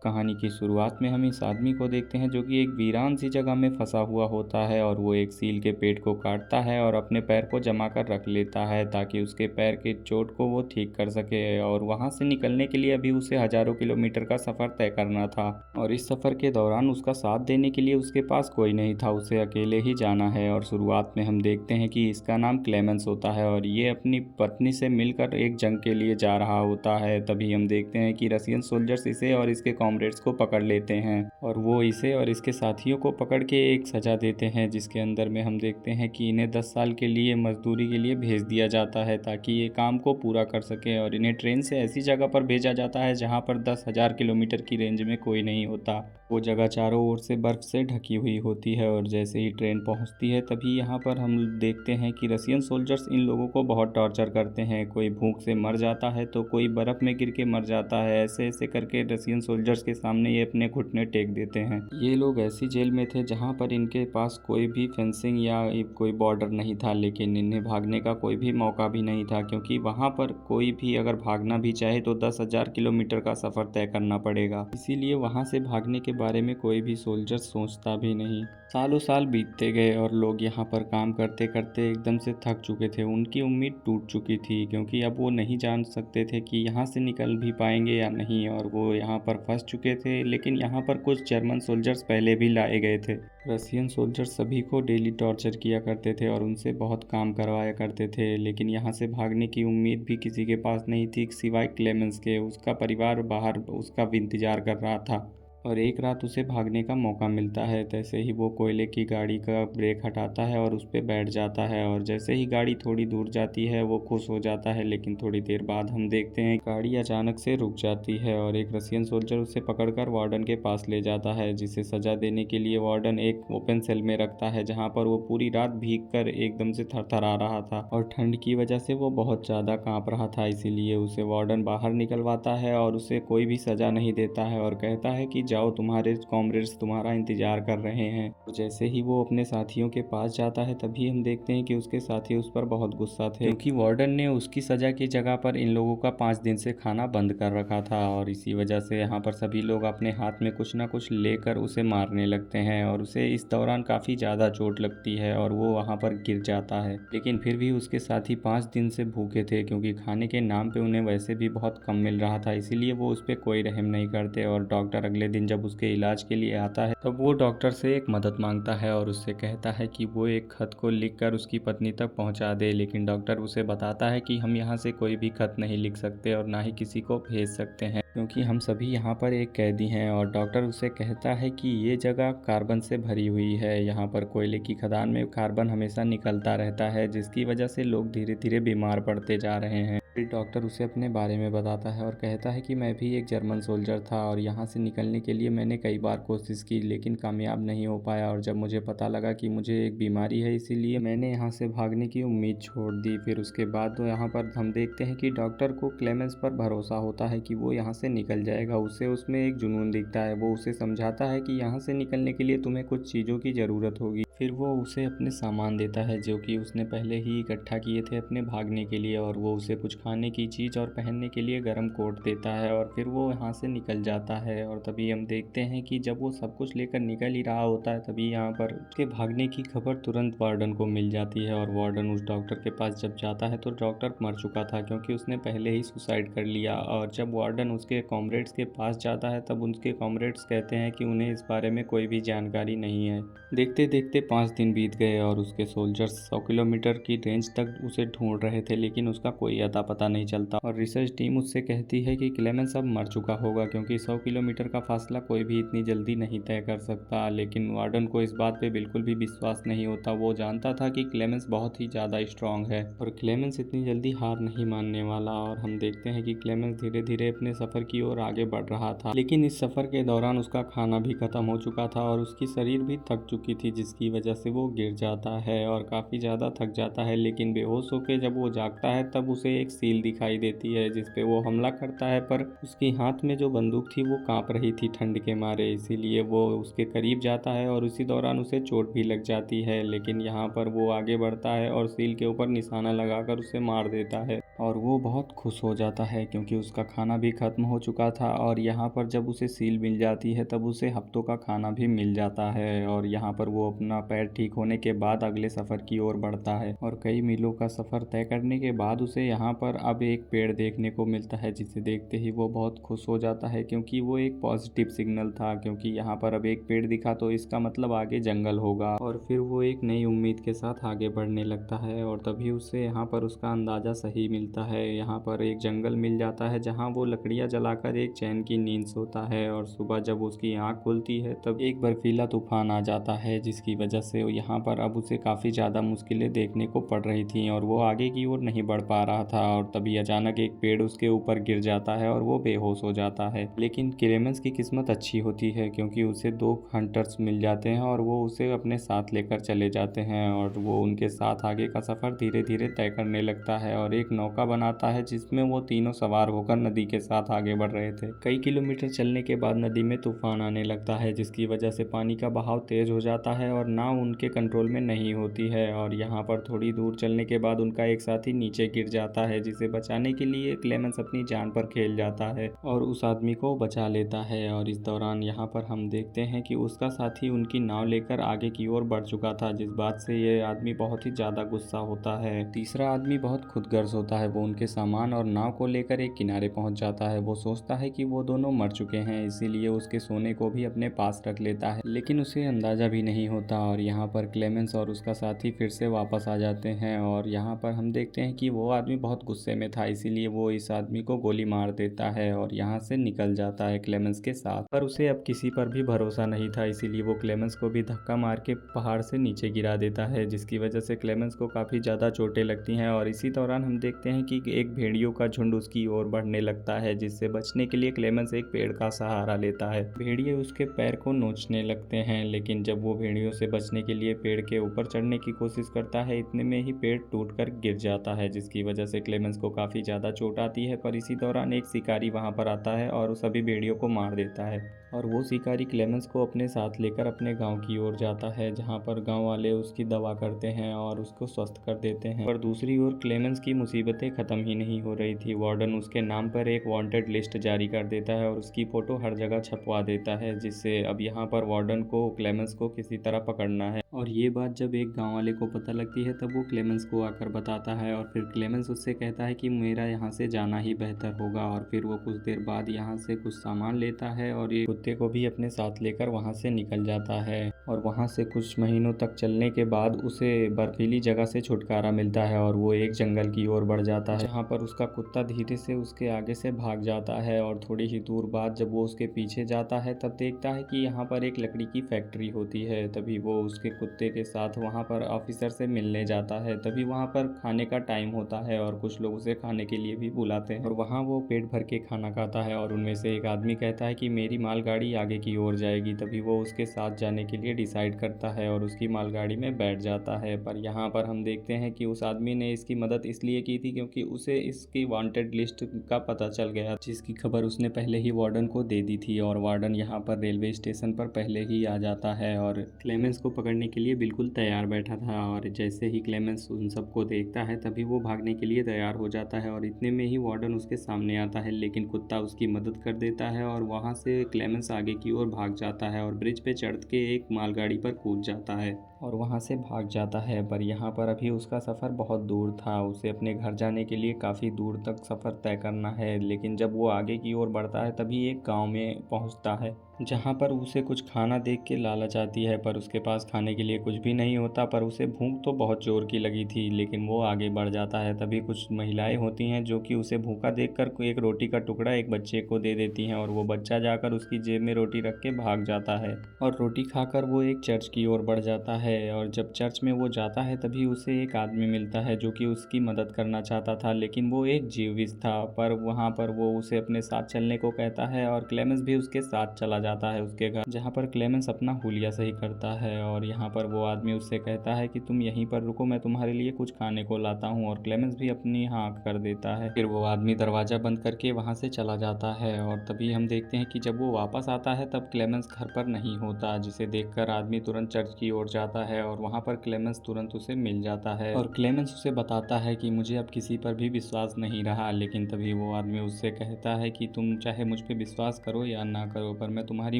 कहानी की शुरुआत में हम इस आदमी को देखते हैं जो कि एक वीरान सी जगह में फंसा हुआ होता है और वो एक सील के पेड़ को काटता है और अपने पैर को जमा कर रख लेता है ताकि उसके पैर के चोट को वो ठीक कर सके। और वहाँ से निकलने के लिए अभी उसे हजारों किलोमीटर का सफ़र तय करना था और इस सफ़र के दौरान उसका साथ देने के लिए उसके पास कोई नहीं था, उसे अकेले ही जाना है। और शुरुआत में हम देखते हैं कि इसका नाम क्लेमेंस होता है और ये अपनी पत्नी से मिलकर एक जंग के लिए जा रहा होता है। तभी हम देखते हैं कि रशियन सोल्जर्स इसे और इसके कॉमरेड्स को पकड़ लेते हैं और वो इसे और इसके साथियों को पकड़ के एक सजा देते हैं जिसके अंदर में हम देखते हैं कि इन्हें 10 साल के लिए मजदूरी के लिए भेज दिया जाता है ताकि ये काम को पूरा कर सके। और इन्हें ट्रेन से ऐसी जगह पर भेजा जाता है जहाँ पर 10,000 किलोमीटर की रेंज में कोई नहीं होता। वो जगह चारों ओर से बर्फ से ढकी हुई होती है और जैसे ही ट्रेन पहुंचती है तभी यहाँ पर हम देखते हैं कि रशियन सोल्जर्स इन लोगों को बहुत टॉर्चर करते हैं। कोई भूख से मर जाता है तो कोई बर्फ़ में गिर के मर जाता है। ऐसे ऐसे करके रशियन सोल्जर्स के सामने ये अपने घुटने टेक देते हैं। ये लोग ऐसी जेल में थे जहाँ पर इनके पास कोई भी फेंसिंग या कोई बॉर्डर नहीं था, लेकिन इन्हें भागने का कोई भी मौका भी नहीं था क्योंकि वहाँ पर कोई भी अगर भागना भी चाहे तो 10,000 किलोमीटर का सफ़र तय करना पड़ेगा। इसीलिए वहाँ से भागने के बारे में कोई भी सोल्जर सोचता भी नहीं। सालों साल बीतते गए और लोग यहाँ पर काम करते करते एकदम से थक चुके थे। उनकी उम्मीद टूट चुकी थी क्योंकि अब वो नहीं जान सकते थे कि यहाँ से निकल भी पाएंगे या नहीं और वो यहाँ पर फंस चुके थे। लेकिन यहाँ पर कुछ जर्मन सोल्जर्स पहले भी लाए गए थे। रशियन सोल्जर्स सभी को डेली टॉर्चर किया करते थे और उनसे बहुत काम करवाया करते थे, लेकिन यहाँ से भागने की उम्मीद भी किसी के पास नहीं थी सिवाय क्लेमेंस के। उसका परिवार बाहर उसका भी इंतजार कर रहा था और एक रात उसे भागने का मौका मिलता है। तैसे ही वो कोयले की गाड़ी का ब्रेक हटाता है और उस पर बैठ जाता है और जैसे ही गाड़ी थोड़ी दूर जाती है वो खुश हो जाता है। लेकिन थोड़ी देर बाद हम देखते हैं गाड़ी अचानक से रुक जाती है और एक रशियन सोल्जर उसे पकड़कर वार्डन के पास ले जाता है, जिसे सजा देने के लिए वार्डन एक ओपन सेल में रखता है जहाँ पर वो पूरी रात भीग कर एकदम से थरथरा रहा था और ठंड की वजह से वो बहुत ज़्यादा काँप रहा था। इसीलिए उसे वार्डन बाहर निकलवाता है और उसे कोई भी सज़ा नहीं देता है और कहता है कि जाओ, तुम्हारे कॉमरेड्स तुम्हारा इंतजार कर रहे हैं। तो जैसे ही वो अपने साथियों के पास जाता है तभी हम देखते हैं कि उसके साथी उस पर बहुत गुस्सा थे क्योंकि वार्डन ने उसकी सजा की जगह पर इन लोगों का 5 दिन से खाना बंद कर रखा था और इसी वजह से यहाँ पर सभी लोग अपने हाथ में कुछ ना कुछ लेकर उसे मारने लगते हैं और उसे इस दौरान काफ़ी ज़्यादा चोट लगती है और वो वहाँ पर गिर जाता है। लेकिन फिर भी उसके साथी 5 दिन से भूखे थे क्योंकि खाने के नाम पे उन्हें वैसे भी बहुत कम मिल रहा था, इसीलिए वो उस पर कोई रहम नहीं करते। और डॉक्टर अगले दिन जब उसके इलाज के लिए आता है तब वो डॉक्टर से एक मदद मांगता है और उससे कहता है कि वो एक खत को लिखकर उसकी पत्नी तक पहुंचा दे। लेकिन डॉक्टर उसे बताता है कि हम यहाँ से कोई भी खत नहीं लिख सकते और ना ही किसी को भेज सकते हैं क्योंकि हम सभी यहाँ पर एक कैदी हैं। और डॉक्टर उसे कहता है कि ये जगह कार्बन से भरी हुई है, यहाँ पर कोयले की खदान में कार्बन हमेशा निकलता रहता है जिसकी वजह से लोग धीरे धीरे बीमार पड़ते जा रहे हैं। फिर डॉक्टर उसे अपने बारे में बताता है और कहता है कि मैं भी एक जर्मन सोल्जर था और यहाँ से निकलने के लिए मैंने कई बार कोशिश की लेकिन कामयाब नहीं हो पाया और जब मुझे पता लगा कि मुझे एक बीमारी है इसीलिए मैंने यहाँ से भागने की उम्मीद छोड़ दी। फिर उसके बाद तो यहाँ पर हम देखते हैं कि डॉक्टर को क्लेमेंस पर भरोसा होता है कि वो यहाँ से निकल जाएगा। उसे उसमें एक जुनून दिखता है। वो उसे समझाता है कि यहाँ से निकलने के लिए तुम्हें कुछ चीज़ों की ज़रूरत होगी। फिर वो उसे अपने सामान देता है जो कि उसने पहले ही इकट्ठा किए थे अपने भागने के लिए और वो उसे कुछ खाने की चीज़ और पहनने के लिए गर्म कोट देता है और फिर वो यहाँ से निकल जाता है। और तभी हम देखते हैं कि जब वो सब कुछ लेकर निकल ही रहा होता है तभी यहाँ पर उसके भागने की खबर तुरंत वार्डन को मिल जाती है और वार्डन उस डॉक्टर के पास जब जाता है तो डॉक्टर मर चुका था क्योंकि उसने पहले ही सुसाइड कर लिया। और जब वार्डन उसके कॉमरेड्स के पास जाता है तब उनके कॉमरेड्स कहते हैं कि उन्हें इस बारे में कोई भी जानकारी नहीं है। देखते देखते 5 दिन बीत गए और उसके सोल्जर्स 100 किलोमीटर की रेंज तक उसे ढूंढ रहे थे लेकिन उसका कोई अता पता नहीं चलता। और रिसर्च टीम उससे कहती है कि क्लेमेंस अब मर चुका होगा क्योंकि 100 किलोमीटर का फासला कोई भी इतनी जल्दी नहीं तय कर सकता। लेकिन वार्डन को इस बात पे बिल्कुल भी विश्वास नहीं होता। वो जानता था कि क्लेमेंस बहुत ही ज़्यादा स्ट्रांग है और क्लेमेंस इतनी जल्दी हार नहीं मानने वाला। और हम देखते हैं कि क्लेमेंस धीरे धीरे अपने सफ़र की ओर आगे बढ़ रहा था, लेकिन इस सफ़र के दौरान उसका खाना भी खत्म हो चुका था और उसकी शरीर भी थक चुकी थी जिसकी वजह से वो गिर जाता है और काफ़ी ज़्यादा थक जाता है। लेकिन बेहोश होकर जब वो जागता है तब उसे एक सील दिखाई देती है जिस पे वो हमला करता है, पर उसके हाथ में जो बंदूक थी वो काँप रही थी ठंड के मारे, इसीलिए वो उसके करीब जाता है और उसी दौरान उसे चोट भी लग जाती है। लेकिन यहाँ पर वो आगे बढ़ता है और सील के ऊपर निशाना लगाकर उसे मार देता है और वो बहुत खुश हो जाता है क्योंकि उसका खाना भी ख़त्म हो चुका था। और यहाँ पर जब उसे सील मिल जाती है तब उसे हफ्तों का खाना भी मिल जाता है और यहाँ पर वो अपना पैर ठीक होने के बाद अगले सफ़र की ओर बढ़ता है। और कई मीलों का सफ़र तय करने के बाद उसे यहाँ पर अब एक पेड़ देखने को मिलता है जिसे देखते ही वो बहुत खुश हो जाता है क्योंकि वो एक पॉजिटिव सिग्नल था, क्योंकि यहाँ पर अब एक पेड़ दिखा तो इसका मतलब आगे जंगल होगा। और फिर वो एक नई उम्मीद के साथ आगे बढ़ने लगता है और तभी उसे यहाँ पर उसका अंदाज़ा सही मिलता है। यहाँ पर एक जंगल मिल जाता है जहाँ वो लकड़ियाँ जलाकर एक चैन की नींद सोता है और सुबह जब उसकी आँख खुलती है तब एक बर्फीला तूफान आ जाता है जिसकी वजह से यहाँ पर अब उसे काफ़ी ज़्यादा मुश्किलें देखने को पड़ रही थी और वो आगे की ओर नहीं बढ़ पा रहा था। और तभी अचानक एक पेड़ उसके ऊपर गिर जाता है और वो बेहोश हो जाता है। लेकिन क्लेमेंस की किस्मत अच्छी होती है क्योंकि उसे 2 हंटर्स मिल जाते हैं और वो उसे अपने साथ लेकर चले जाते हैं और वो उनके साथ आगे का सफ़र धीरे धीरे तय करने लगता है और एक नौका बनाता है जिसमें वो तीनों सवार होकर नदी के साथ आगे बढ़ रहे थे। कई किलोमीटर चलने के बाद नदी में तूफान आने लगता है जिसकी वजह से पानी का बहाव तेज हो जाता है और नाव उनके कंट्रोल में नहीं होती है। और यहाँ पर थोड़ी दूर चलने के बाद उनका एक साथी नीचे गिर जाता है जिसे बचाने के लिए क्लेमेंस अपनी जान पर खेल जाता है और उस आदमी को बचा लेता है। और इस दौरान यहाँ पर हम देखते हैं कि उसका साथी उनकी नाव लेकर आगे की ओर बढ़ चुका था, जिस बात से ये आदमी बहुत ही ज़्यादा गुस्सा होता है। तीसरा आदमी बहुत खुदगर्ज होता है, वो उनके सामान और नाव को लेकर एक किनारे पहुंच जाता है। वो सोचता है कि वो दोनों मर चुके हैं, इसीलिए उसके सोने को भी अपने पास रख लेता है, लेकिन उसे अंदाज़ा भी नहीं होता। और यहाँ पर क्लेमेंस और उसका साथी फिर से वापस आ जाते हैं और यहाँ पर हम देखते हैं कि वो आदमी बहुत गुस्से में था, इसीलिए वो इस आदमी को गोली मार देता है और यहाँ से निकल जाता है क्लेमेंस के साथ। पर उसे अब किसी पर भी भरोसा नहीं था, इसीलिए वो क्लेमेंस को भी धक्का मार के पहाड़ से नीचे गिरा देता है जिसकी वजह से क्लेमेंस को काफ़ी ज़्यादा चोटें लगती हैं। और इसी दौरान हम देखते हैं कि एक भेड़ियों का झुंड उसकी ओर बढ़ने लगता है, जिससे बचने के लिए क्लेमेंस एक पेड़ का सहारा लेता है। भेड़िए उसके पैर को नोचने लगते हैं, लेकिन जब वो भेड़ियों से बचने के लिए पेड़ के ऊपर चढ़ने की कोशिश करता है इतने में ही पेड़ टूटकर गिर जाता है जिसकी वजह से क्लेमेंस को काफ़ी ज़्यादा चोट आती है। पर इसी दौरान एक शिकारी वहाँ पर आता है और सभी भेड़ियों को मार देता है और वो शिकारी क्लेमेंस को अपने साथ लेकर अपने गांव की ओर जाता है जहां पर गांव वाले उसकी दवा करते हैं और उसको स्वस्थ कर देते हैं। पर दूसरी ओर क्लेमेंस की मुसीबतें ख़त्म ही नहीं हो रही थी। वार्डन उसके नाम पर एक वांटेड लिस्ट जारी कर देता है और उसकी फ़ोटो हर जगह छपवा देता है, जिससे अब यहाँ पर वार्डन को क्लेमेंस को किसी तरह पकड़ना है। और ये बात जब एक गाँव वाले को पता लगती है तब वो क्लेमेंस को आकर बताता है और फिर क्लेमेंस उससे कहता है कि मेरा यहाँ से जाना ही बेहतर होगा। और फिर वो कुछ देर बाद यहाँ से कुछ सामान लेता है और ये कुत्ते को भी अपने साथ लेकर वहाँ से निकल जाता है। और वहाँ से कुछ महीनों तक चलने के बाद उसे बर्फीली जगह से छुटकारा मिलता है और वो एक जंगल की ओर बढ़ जाता है जहाँ पर उसका कुत्ता धीरे से उसके आगे से भाग जाता है। और थोड़ी ही दूर बाद जब वो उसके पीछे जाता है तब देखता है कि यहाँ पर एक लकड़ी की फैक्ट्री होती है। तभी वो उसके कुत्ते के साथ वहाँ पर ऑफिसर से मिलने जाता है। तभी वहाँ पर खाने का टाइम होता है और कुछ लोग उसे खाने के लिए भी बुलाते हैं और वहाँ वो पेट भर के खाना खाता है। और उनमें से एक आदमी कहता है कि मेरी मालगाड़ी आगे की ओर जाएगी। तभी वो उसके साथ जाने के लिए डिसाइड करता है और उसकी मालगाड़ी में बैठ जाता है। पर यहाँ पर हम देखते हैं कि उस आदमी ने इसकी मदद इसलिए की थी क्योंकि उसे इसकी वांटेड लिस्ट का पता चल गया, जिसकी खबर उसने पहले ही वार्डन को दे दी थी। और वार्डन यहाँ पर रेलवे स्टेशन पर पहले ही आ जाता है और क्लेमेंस को पकड़ने के लिए बिल्कुल तैयार बैठा था। और जैसे ही क्लेमेंस उन सबको देखता है तभी वो भागने के लिए तैयार हो जाता है और इतने में ही वार्डन उसके सामने आता है, लेकिन कुत्ता उसकी मदद कर देता है और वहाँ से क्लेमेंस आगे की ओर भाग जाता है और ब्रिज पे चढ़ के एक मालगाड़ी पर कूद जाता है और वहाँ से भाग जाता है। पर यहाँ पर अभी उसका सफ़र बहुत दूर था, उसे अपने घर जाने के लिए काफ़ी दूर तक सफ़र तय करना है। लेकिन जब वो आगे की ओर बढ़ता है तभी एक गांव में पहुँचता है जहाँ पर उसे कुछ खाना देख के लालच आती है, पर उसके पास खाने के लिए कुछ भी नहीं होता। पर उसे भूख तो बहुत जोर की लगी थी, लेकिन वो आगे बढ़ जाता है। तभी कुछ महिलाएं होती हैं जो कि उसे भूखा देखकर एक रोटी का टुकड़ा एक बच्चे को दे देती हैं और वो बच्चा जाकर उसकी जेब में रोटी रख के भाग जाता है और रोटी खाकर वो एक चर्च की ओर बढ़ जाता है। है और जब चर्च में वो जाता है तभी उसे एक आदमी मिलता है जो कि उसकी मदद करना चाहता था, लेकिन वो एक जीवित था। पर वहाँ पर वो उसे अपने साथ चलने को कहता है और क्लेमेंस भी उसके साथ चला जाता है उसके घर, जहाँ पर क्लेमेंस अपना हुलिया सही करता है। और यहाँ पर वो आदमी उससे कहता है कि तुम यहीं पर रुको, मैं तुम्हारे लिए कुछ खाने को लाता हूँ, और क्लेमेंस भी अपनी हाँ कर देता है। फिर वो आदमी दरवाज़ा बंद करके वहाँ से चला जाता है और तभी हम देखते हैं कि जब वो वापस आता है तब क्लेमेंस घर पर नहीं होता, जिसे देखकर आदमी तुरंत चर्च की ओर जाता है और वहाँ पर क्लेमेंस तुरंत उसे मिल जाता है और क्लेमेंस उसे बताता है कि मुझे अब किसी पर भी विश्वास नहीं रहा। लेकिन तभी वो आदमी उससे कहता है कि तुम चाहे मुझ पर विश्वास करो या ना करो, पर मैं तुम्हारी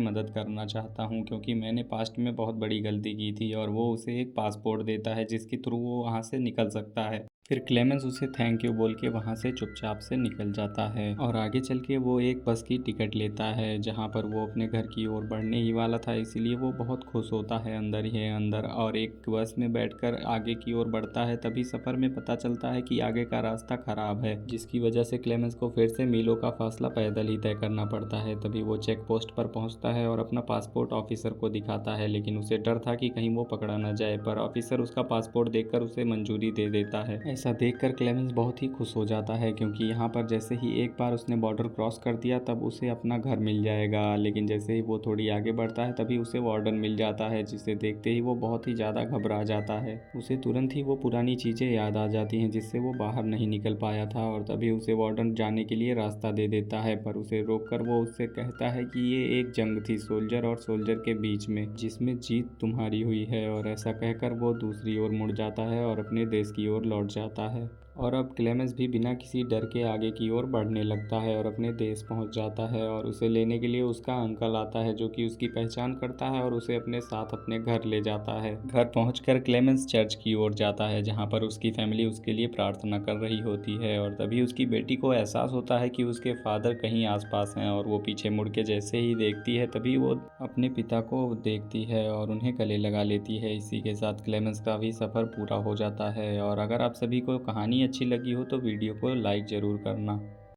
मदद करना चाहता हूँ क्योंकि मैंने पास्ट में बहुत बड़ी गलती की थी। और वो उसे एक पासपोर्ट देता है जिसके थ्रू वो वहाँ से निकल सकता है। फिर क्लेमेंस उसे थैंक यू बोल के वहाँ से चुपचाप से निकल जाता है और आगे चल के वो एक बस की टिकट लेता है जहाँ पर वो अपने घर की ओर बढ़ने ही वाला था, इसीलिए वो बहुत खुश होता है अंदर ही अंदर और एक बस में बैठकर आगे की ओर बढ़ता है। तभी सफ़र में पता चलता है कि आगे का रास्ता खराब है, जिसकी वजह से क्लेमेंस को फिर से मीलों का फासला पैदल ही तय करना पड़ता है। तभी वो चेक पोस्ट पर पहुँचता है और अपना पासपोर्ट ऑफिसर को दिखाता है, लेकिन उसे डर था कि कहीं वो पकड़ा न जाए, पर ऑफिसर उसका पासपोर्ट देखकर उसे मंजूरी दे देता है। ऐसा देखकर क्लेमेंस बहुत ही खुश हो जाता है क्योंकि यहाँ पर जैसे ही एक बार उसने बॉर्डर क्रॉस कर दिया तब उसे अपना घर मिल जाएगा। लेकिन जैसे ही वो थोड़ी आगे बढ़ता है तभी उसे वार्डन मिल जाता है, जिसे देखते ही वो बहुत ही ज़्यादा घबरा जाता है। उसे तुरंत ही वो पुरानी चीज़ें याद आ जाती हैं जिससे वो बाहर नहीं निकल पाया था और तभी उसे वार्डन जाने के लिए रास्ता दे देता है, पर उसे रोककर वो उससे कहता है कि ये एक जंग थी सोल्जर और सोल्जर के बीच में, जिसमें जीत तुम्हारी हुई है। और ऐसा कहकर वो दूसरी ओर मुड़ जाता है और अपने देश की ओर लौट जाता है। और अब क्लेमेंस भी बिना किसी डर के आगे की ओर बढ़ने लगता है और अपने देश पहुंच जाता है और उसे लेने के लिए उसका अंकल आता है जो कि उसकी पहचान करता है और उसे अपने साथ अपने घर ले जाता है। घर पहुंचकर क्लेमेंस चर्च की ओर जाता है जहां पर उसकी फैमिली उसके लिए प्रार्थना कर रही होती है और तभी उसकी बेटी को एहसास होता है कि उसके फादर कहीं आसपास हैं और वो पीछे मुड़ के जैसे ही देखती है तभी वो अपने पिता को देखती है और उन्हें गले लगा लेती है। इसी के साथ क्लेमेंस का भी सफ़र पूरा हो जाता है। और अगर आप सभी को कहानी अच्छी लगी हो तो वीडियो को लाइक ज़रूर करना।